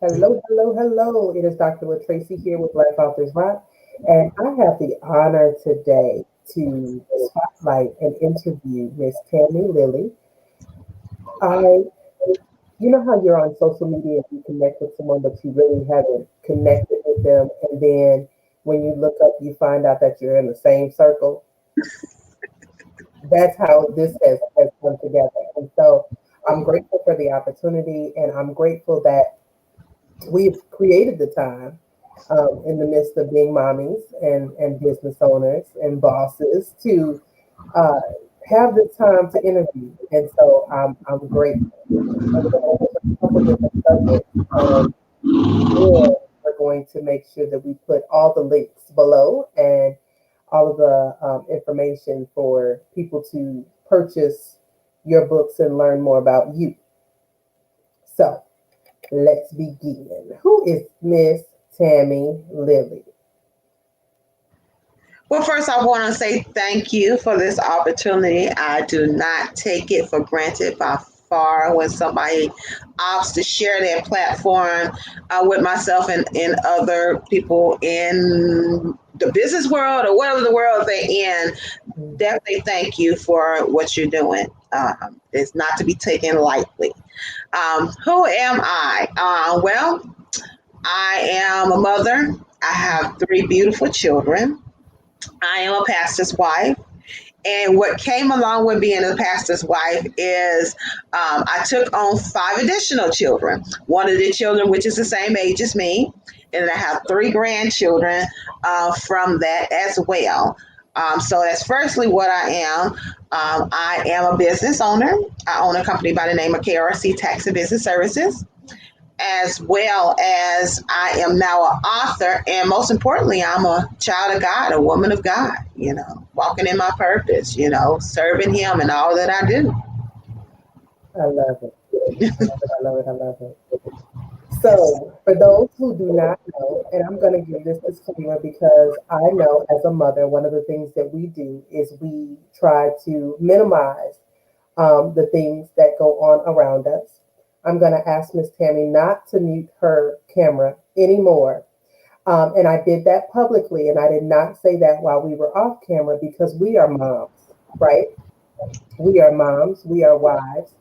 Hello, hello, hello. It is Dr. LaTracy here with Black Authors Rock, and I have the honor today to spotlight and interview Miss Tammie Lilly. I, you know how you're on social media and you connect with someone, but you really haven't connected with them, and then when you look up, you find out that you're in the same circle. That's how this has come together, and so I'm grateful for the opportunity, and I'm grateful that we've created the time in the midst of being mommies and business owners and bosses to uh, have the time to interview. And so I'm grateful. And we're going to touch on a couple different subjects. Then we're going to make sure that we put all the links below and all of the information for people to purchase your books and learn more about you. So let's begin. Who is Miss Tammie Lilly? Well, first, I want to say thank you for this opportunity. I do not take it for granted by far when somebody opts to share their platform with myself and other people in the business world or whatever the world they're in. Definitely thank you for what you're doing. It's not to be taken lightly. Who am I? Well, I am a mother. I have three beautiful children. I am a pastor's wife. And what came along with being a pastor's wife is I took on five additional children. One of the children, which is the same age as me, and I have three grandchildren from that as well. So that's firstly what I am. I am a business owner. I own a company by the name of KRC Tax and Business Services, as well as I am now an author. And most importantly, I'm a child of God, a woman of God, walking in my purpose, serving Him in all that I do. I love it. I love it. I love it. I love it. Yes. So, for those who do not know, and I'm going to give this disclaimer because I know as a mother, one of the things that we do is we try to minimize the things that go on around us. I'm going to ask Miss Tammie not to mute her camera anymore. And I did that publicly, and I did not say that while we were off camera because we are moms, right? We are moms, we are wives.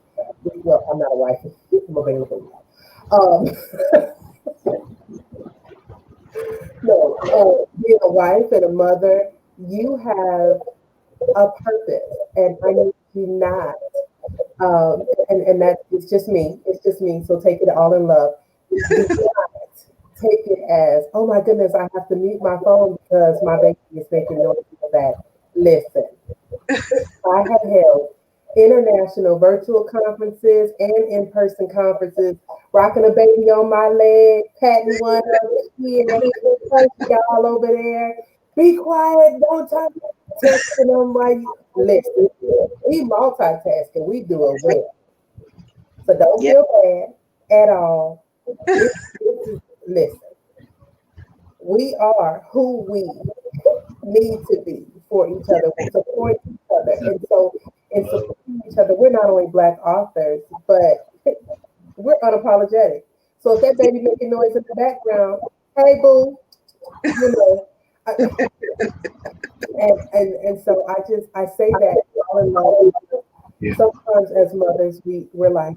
Well, I'm not a wife, I'm available. Um, no, being a wife and a mother, you have a purpose, and I need you not. And that it's just me. It's just me. So take it all in love. Do not take it as, oh my goodness, I have to mute my phone because my baby is making noise for that. Listen, I have held international virtual conferences and in-person conferences, rocking a baby on my leg, patting one over here, y'all over there. Be quiet, don't talk. Texting them while you listen. We multitasking, we do it well. So don't Yeah. feel bad at all. This is listen. We are who we need to be for each other. We support each other. And so in supporting each other, we're not only black authors, but we're unapologetic. So if that baby making noise in the background, hey boo, you know, and so I say that all in love. Sometimes as mothers we're like,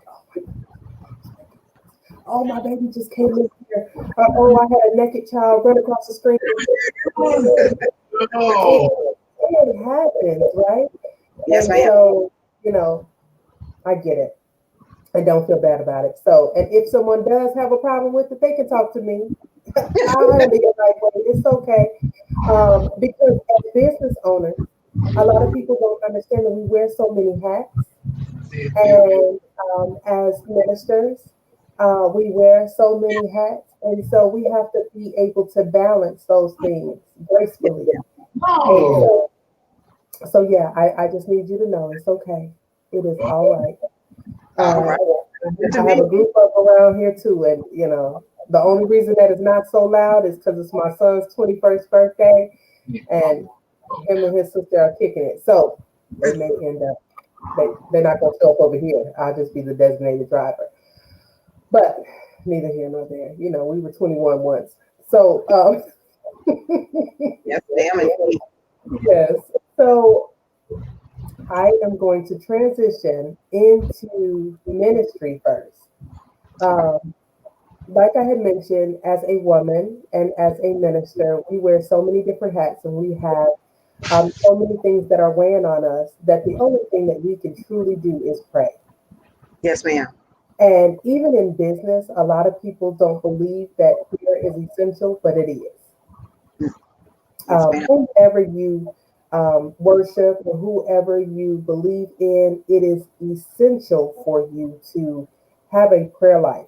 oh my baby just came in here. Oh, I had a naked child run across the screen. Oh, It happens, right? Yes, And ma'am. so, I get it. I don't feel bad about it. So, and if someone does have a problem with it, they can talk to me. I'll handle it the right way. It's okay. Because as business owners, a lot of people don't understand that we wear so many hats. And as ministers, we wear so many hats. And so we have to be able to balance those things gracefully. And oh, so yeah, I just need you to know it's okay. It is all right. All right. Uh, Good to I have meet a you. group up around here too, and the only reason that it's not so loud is because it's my son's 21st birthday, and him and his sister are kicking it. So they may end up they're not gonna show up over here. I'll just be the designated driver. But neither here nor there. You know, we were 21 once. So, Yes, ma'am, indeed. yes. So I am going to transition into ministry first. Um, like I had mentioned, as a woman and as a minister, we wear so many different hats and we have so many things that are weighing on us that the only thing that we can truly do is pray. Yes, ma'am. And even in business, a lot of people don't believe that prayer is essential, but it is. Yes, ma'am. Whoever you worship or whoever you believe in, it is essential for you to have a prayer life.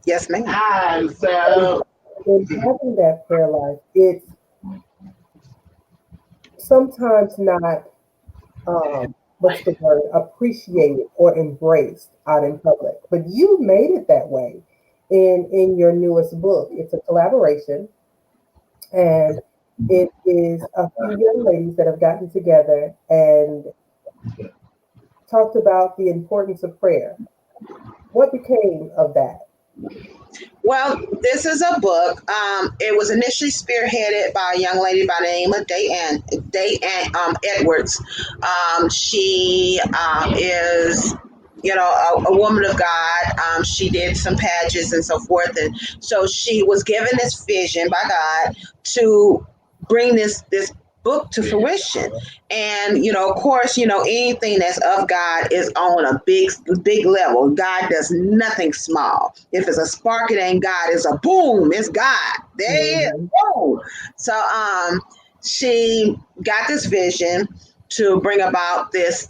Yes, ma'am. And in having that prayer life, it's sometimes not, what's the word, appreciated or embraced out in public. But you made it that way in your newest book. It's a collaboration, and it is a few young ladies that have gotten together and talked about the importance of prayer. What became of that? Well, this is a book. It was initially spearheaded by a young lady by the name of Day Edwards. She is, a woman of God. She did some pageants and so forth, and so she was given this vision by God to bring this book to fruition. And of course, anything that's of God is on a big level. God does nothing small. If it's a spark, it ain't God. It's a boom. It's God. There it is. Mhm. Boom. So she got this vision to bring about this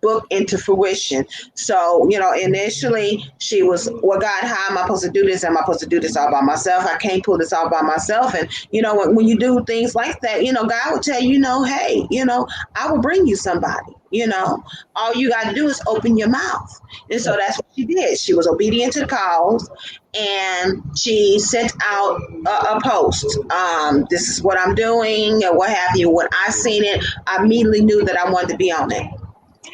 book into fruition. So, initially she was, well, God, how am I supposed to do this? Am I supposed to do this all by myself? I can't pull this all by myself. And, when you do things like that, God will tell you, hey, I will bring you somebody. All you got to do is open your mouth. And so that's what she did. She was obedient to the calls, and she sent out a post. This is what I'm doing, and what have you. When I seen it, I immediately knew that I wanted to be on it.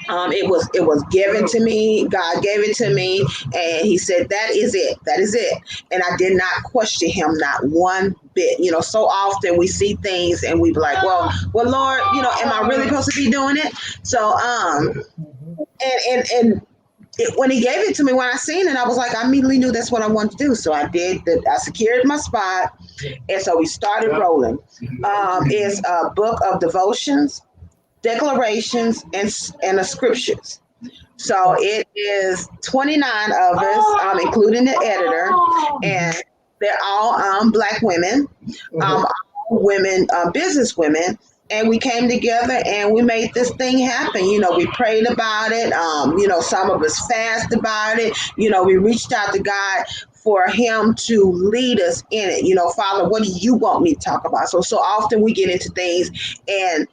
It was given to me. God gave it to me, and He said, "That is it. That is it." And I did not question Him, not one bit. So often we see things and we be like, "Well, Lord, am I really supposed to be doing it?" So, Mhm. and when He gave it to me, when I seen it, I was like, I immediately knew that's what I wanted to do. So I did. I secured my spot, and so we started rolling. It's a book of devotions, declarations, and the scriptures. So it is 29 of us, including the editor, and Mhm. they're all Black women, Mhm. women, business women. And we came together and we made this thing happen. We prayed about it. Some of us fasted about it. We reached out to God for Him to lead us in it. Father, what do you want me to talk about? So often we get into things and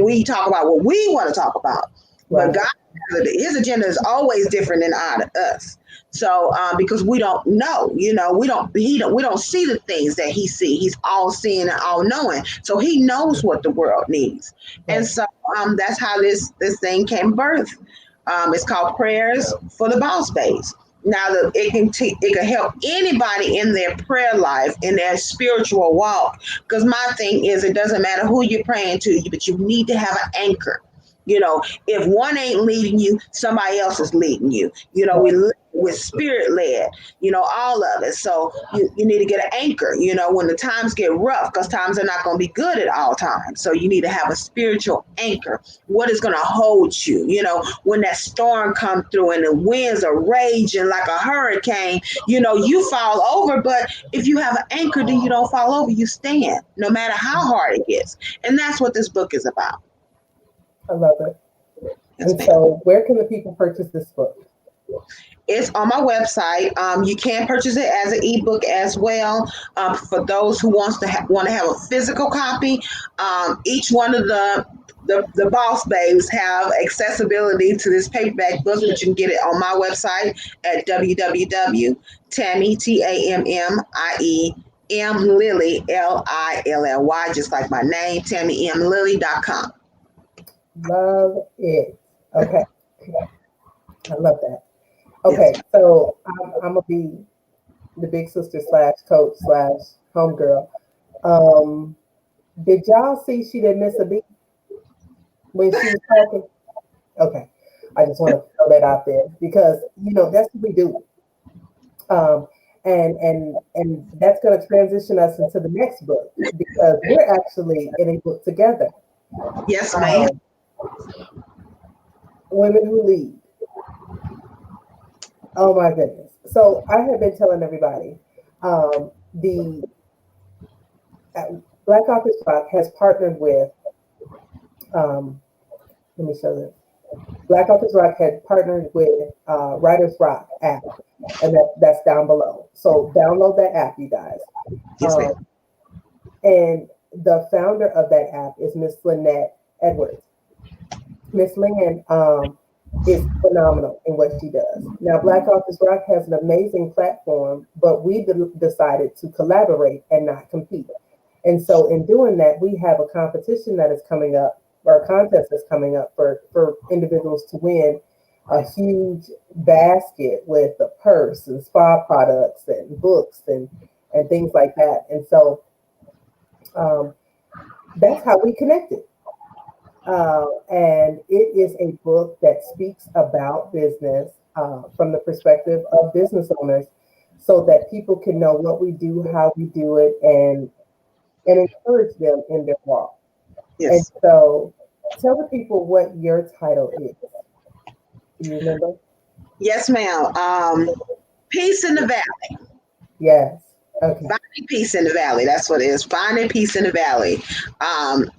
we talk about what we want to talk about. But Right. God, His agenda is always different than us. So because we don't know, we don't see the things that He see. He's all seeing and all knowing. So He knows what the world needs. And Right. so that's how this thing came birth. It's called Prayers for the Boss Babes. Now it can help anybody in their prayer life, in their spiritual walk. Because my thing is, it doesn't matter who you're praying to, but you need to have an anchor. If one ain't leading you, somebody else is leading you. Right. We're spirit led, all of it. So you need to get an anchor, when the times get rough, because times are not going to be good at all times. So you need to have a spiritual anchor. What is going to hold you, when that storm comes through and the winds are raging like a hurricane, you fall over. But if you have an anchor, then you don't fall over, you stand, no matter how hard it gets. And that's what this book is about. I love it. Yes, And ma'am. so, where can the people purchase this book? It's on my website. You can purchase it as an ebook as well. For those who want to have a physical copy, each one of the boss babes have accessibility to this paperback book, but you can get it on my website at www.tammie Lilly Lilly, just like my name, TammieMLilly.com. Love it. Okay. I love that. Yes, Okay. So, I'm going to be the big sister slash coach slash homegirl. Um, did y'all see she didn't miss a beat when she was talking? Okay. I just want to throw that out there because that's what we do. Um, and that's going to transition us into the next book because we're actually in a book together. Yes, ma'am. Um, Women Who Lead. Oh my goodness! So I have been telling everybody, the Black Authors Rock has partnered with. Um, Let me show this. Black Authors Rock had partnered with Writers Rock app, and that's down below. So download that app, you guys. Yes, Um, ma'am. and the founder of that app is Miss Lynette Edwards. Miss Lynn is phenomenal in what she does. Now, Black Authors Rock has an amazing platform, but we decided to collaborate and not compete. And so, in doing that, we have a competition that is coming up, or a contest that's coming up for individuals to win a huge basket with a purse and spa products and books and things like that. And so, um, that's how we connected. And it is a book that speaks about business from the perspective of business owners so that people can know what we do, how we do it, and encourage them in their walk. And Yes. so tell the people what your title is. Do you remember? Yes, ma'am. Peace in the valley. Yes. Okay. Finding peace in the valley. That's what it is. Finding peace in the valley. Um,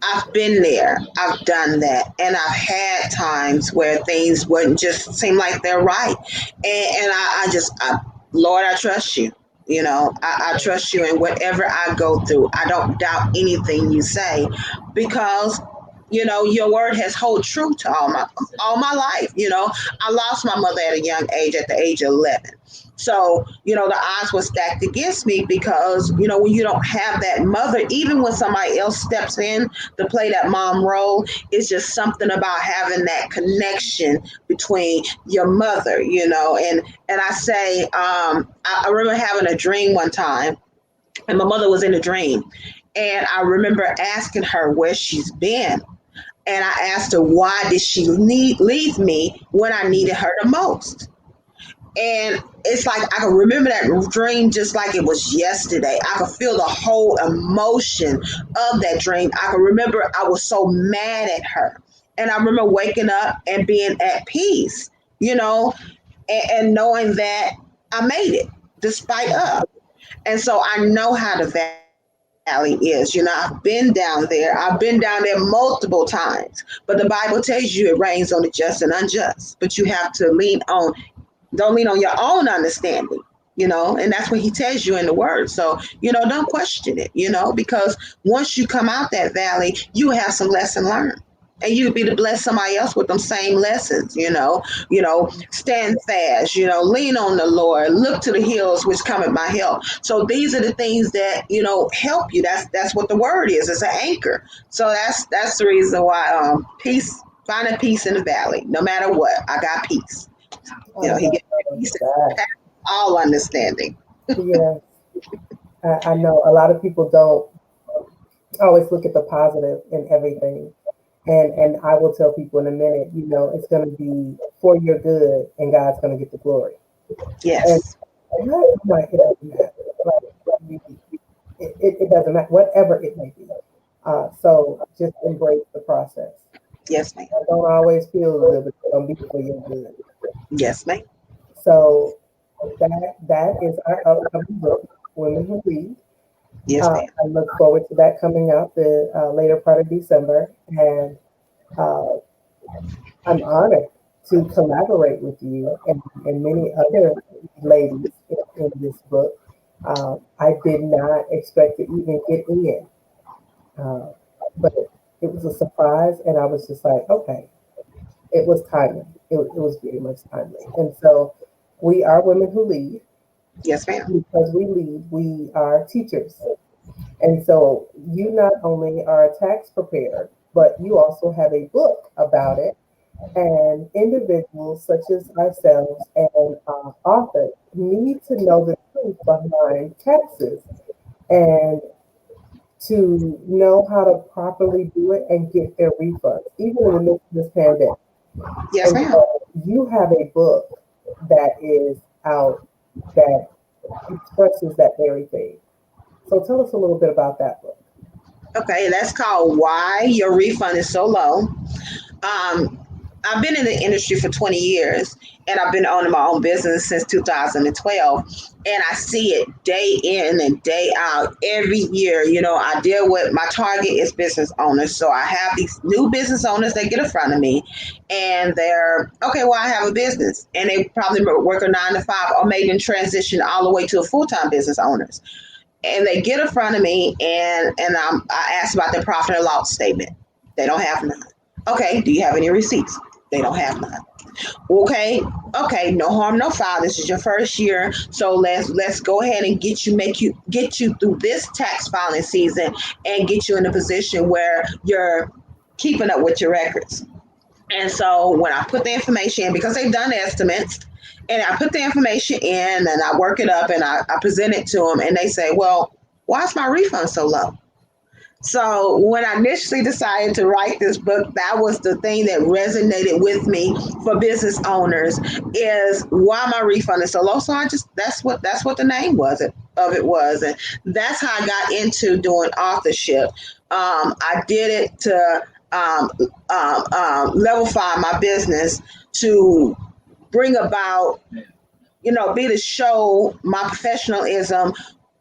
I've been there. I've done that, and I've had times where things wouldn't just seem like they're right, and Lord, I trust you. I trust you in whatever I go through. I don't doubt anything you say, because your word has hold true to all my life. I lost my mother at a young age, at the age of 11. So, the odds were stacked against me because, when you don't have that mother, even when somebody else steps in to play that mom role, it's just something about having that connection between your mother, and I say, I remember having a dream one time, and my mother was in the dream. And I remember asking her where she's been. And I asked her, why did she leave me when I needed her the most? And it's like I can remember that dream just like it was yesterday. I could feel the whole emotion of that dream. I can remember I was so mad at her. And I remember waking up and being at peace, you know, and knowing that I made it despite of. And so I know how the valley is. I've been down there. I've been down there multiple times. But the Bible tells you it rains on the just and unjust. But you have to don't lean on your own understanding, and that's what he tells you in the word. So, don't question it, because once you come out that valley, you have some lesson learned. And you'd be to bless somebody else with them same lessons, stand fast, lean on the Lord, look to the hills which come at my help. So these are the things that, help you. That's what the word is. It's an anchor. So that's the reason why peace, finding peace in the valley. No matter what, I got peace. I He love gives me peace that. that all understanding. Yes. I know a lot of people don't always look at the positive in everything. And I will tell people in a minute, it's going to be for your good and God's going to get the glory. And Yes. like, it doesn't matter. Like, it doesn't matter, whatever it may be. So just embrace the process. Yes, ma'am. I don't always feel good, but it's going to be for your good. Yes, ma'am. So that is our upcoming book, Women Who Lead. Yes, ma'am. I look forward to that coming out the later part of December, and uh, I'm honored to collaborate with you and many other ladies in this book. I did not expect to even get in, uh, but it was a surprise, and I was just like, okay, it was timely. It was very much timely, and so we are women who lead. Yes, ma'am. Because we lead, we are teachers. And so you not only are a tax preparer, but you also have a book about it. And individuals such as ourselves and authors need to know the importance behind taxes and to know how to properly do it and get their refunds, even in the midst of this pandemic. Yes, And ma'am. so you have a book that is out that expresses that very thing. So tell us a little bit about that book. Okay, that's called Why Your Refund is So Low. Um, I've been in the industry for 20 years and I've been owning my own business since 2012. And I see it day in and day out every year. I deal with my target is business owners. So I have these new business owners that get in front of me and they're, okay, well, I have a business. And they probably work a 9 to 5 or maybe in transition all the way to a full time business owners. And they get in front of me I ask about their profit and loss statement. They don't have none. Okay, do you have any receipts? They don't have none. Okay, okay, no harm, no foul. This is your first year, so let's go ahead and get you through this tax filing season and get you in a position where you're keeping up with your records. And so when I put the information in, because they've done estimates, and I put the information in and I work it up and I present it to them, and they say, well, why is my refund so low? So when I initially decided to write this book, that was the thing that resonated with me for business owners is why my refund is so low. So that's what the name of it was, and that's how I got into doing authorship. I did it to um, level find my business to bring about be to show my professionalism,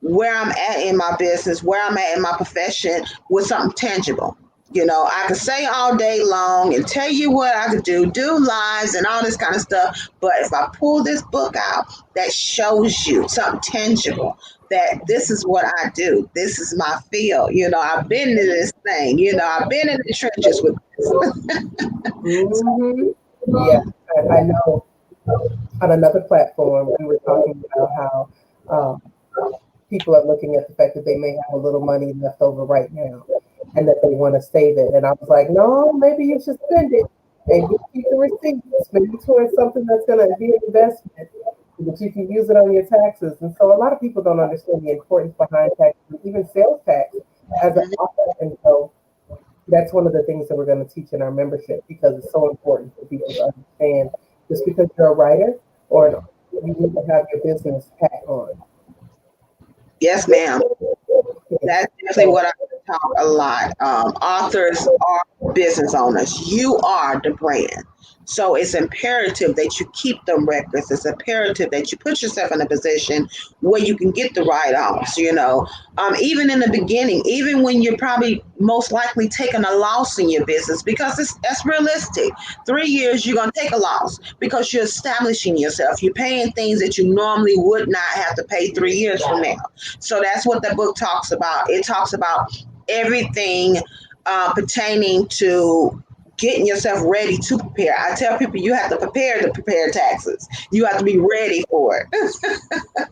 where I'm at in my business, where I'm at in my profession with something tangible. I could say all day long and tell you what I could do lives and all this kind of stuff. But if I pull this book out that shows you something tangible, that this is what I do, this is my field. I've been to this thing, I've been in the trenches with this. Hmm. Yeah, I know on another platform we were talking about how people are looking at the fact that they may have a little money left over right now and that they want to save it. And I was like, no, maybe you should spend it and you keep the receipts, spend it towards something that's going to be an investment so that you can use it on your taxes. And so a lot of people don't understand the importance behind taxes, even sales tax as an author. And so that's one of the things that we're going to teach in our membership because it's so important for people to understand just because you're a writer or an author, you need to have your business hat on. Yes, ma'am. Yes. That's definitely So, what I talk a lot. Authors are business owners. You are the brand. So it's imperative that you keep them records. It's imperative that you put yourself in a position where you can get the write-offs, even in the beginning, even when you're probably most likely taking a loss in your business, because that's realistic. 3 years, you're going to take a loss because you're establishing yourself. You're paying things that you normally would not have to pay 3 years from now. So that's what the book talks about. It talks about everything pertaining to getting yourself ready to prepare. I tell people you have to prepare taxes. You have to be ready for it.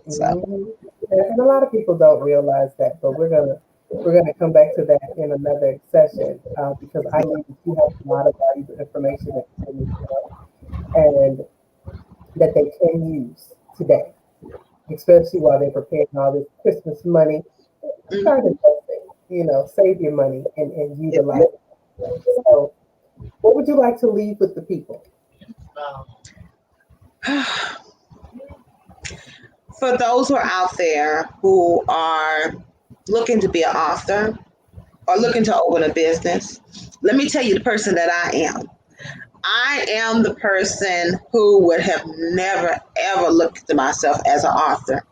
So mhm. And a lot of people don't realize that, but we're gonna come back to that in another session because I know that you have a lot of valuable information that people need to know and that they can use today, especially while they're preparing all this Christmas money. Start mhm. investing, save your money and utilize it. So, what would you like to leave with the people? For those who are out there who are looking to be an author or looking to open a business, let me tell you the person that I am. I am the person who would have never ever looked to myself as an author.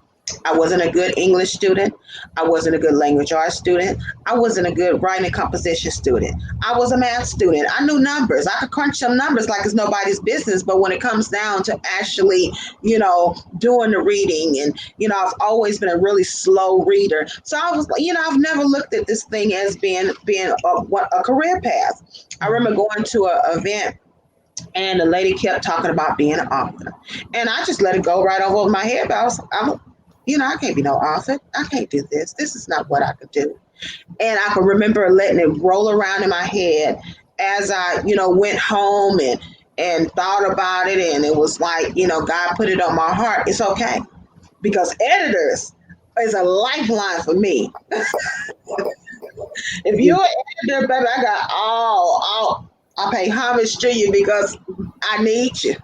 I wasn't a good English student. I wasn't a good language arts student. I wasn't a good writing composition student. I was a math student. I knew numbers. I could crunch some numbers like it's nobody's business. But when it comes down to actually, doing the reading and, I've always been a really slow reader. So I was like, I've never looked at this thing as being a career path. I remember going to an event and the lady kept talking about being an author. And I just let it go right over my head. But I can't be no author. I can't do this. This is not what I could do. And I can remember letting it roll around in my head as I, went home and thought about it. And it was like, God put it on my heart. It's okay. because editors is a lifeline for me. If you're an editor, baby, I got all. I pay homage to you because I need you.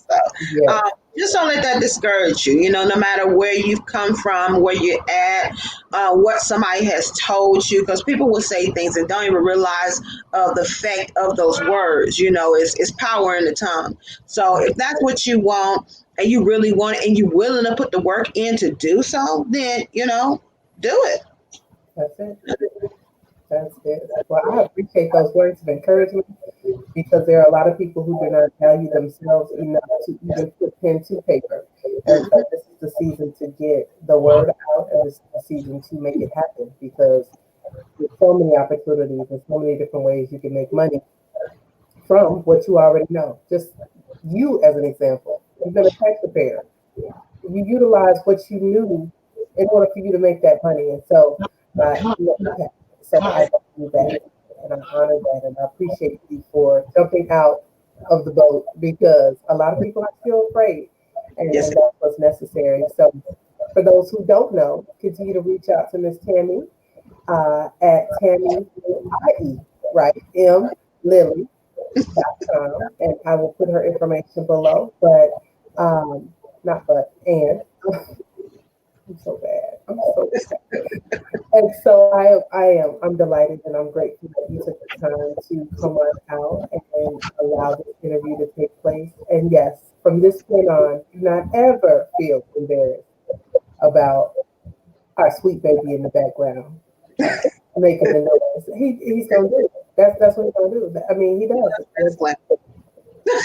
So, Yes, just don't let that discourage you. No matter where you've come from, where you're at, what somebody has told you, because people will say things and don't even realize the effect of those words. It's power in the tongue. So if that's what you want and you really want it and you're willing to put the work in to do so, then do it. that's it. That's it. Well, I appreciate those words of encouragement because there are a lot of people who do not value themselves enough to even put pen to paper. And so this is the season to get the word out, and this is the season to make it happen because there's so many opportunities and so many different ways you can make money from what you already know. Just you as an example, you've been a tax preparer. You utilize what you knew in order for you to make that money. And so, yeah, so I do that and I honor that and I appreciate you for jumping out of the boat because a lot of people are still afraid Yes, and that's what's necessary. So, for those who don't know, continue to reach out to Miss Tammie at Tammie, IE, right? M. Lilly and I will put her information below. But not but and I'm so bad. I'm so and so I'm delighted and I'm grateful that you took the time to come on out and allow this interview to take place. And yes, from this point on, do not ever feel embarrassed about our sweet baby in the background making the noise. He's gonna do it. That's what he's gonna do. I mean, he does it. excellent.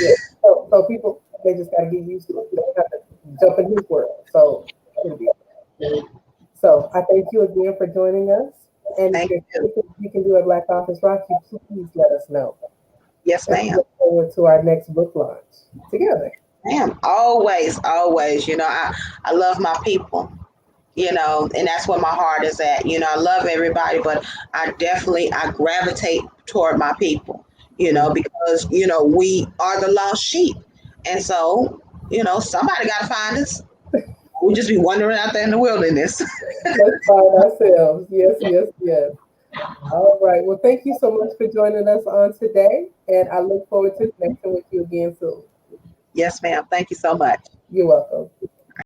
Yeah. So people they just gotta get used to it. They have to jump in his world. So it'll be so I thank you again for joining us. And if Thank there's you. anything we can do at Black Office Rocky, please let us know. Yes, And we ma'am. look forward to our next book launch together. Ma'am, always, always. I love my people. And that's where my heart is at. I love everybody, but I gravitate toward my people. Mhm. Because we are the lost sheep, and so somebody got to find us. We just be wandering out there in the wilderness. Let's find ourselves. Yes, yes, yes. All right. Well, thank you so much for joining us on today. And I look forward to connecting with you again soon. Yes, ma'am. Thank you so much. You're welcome.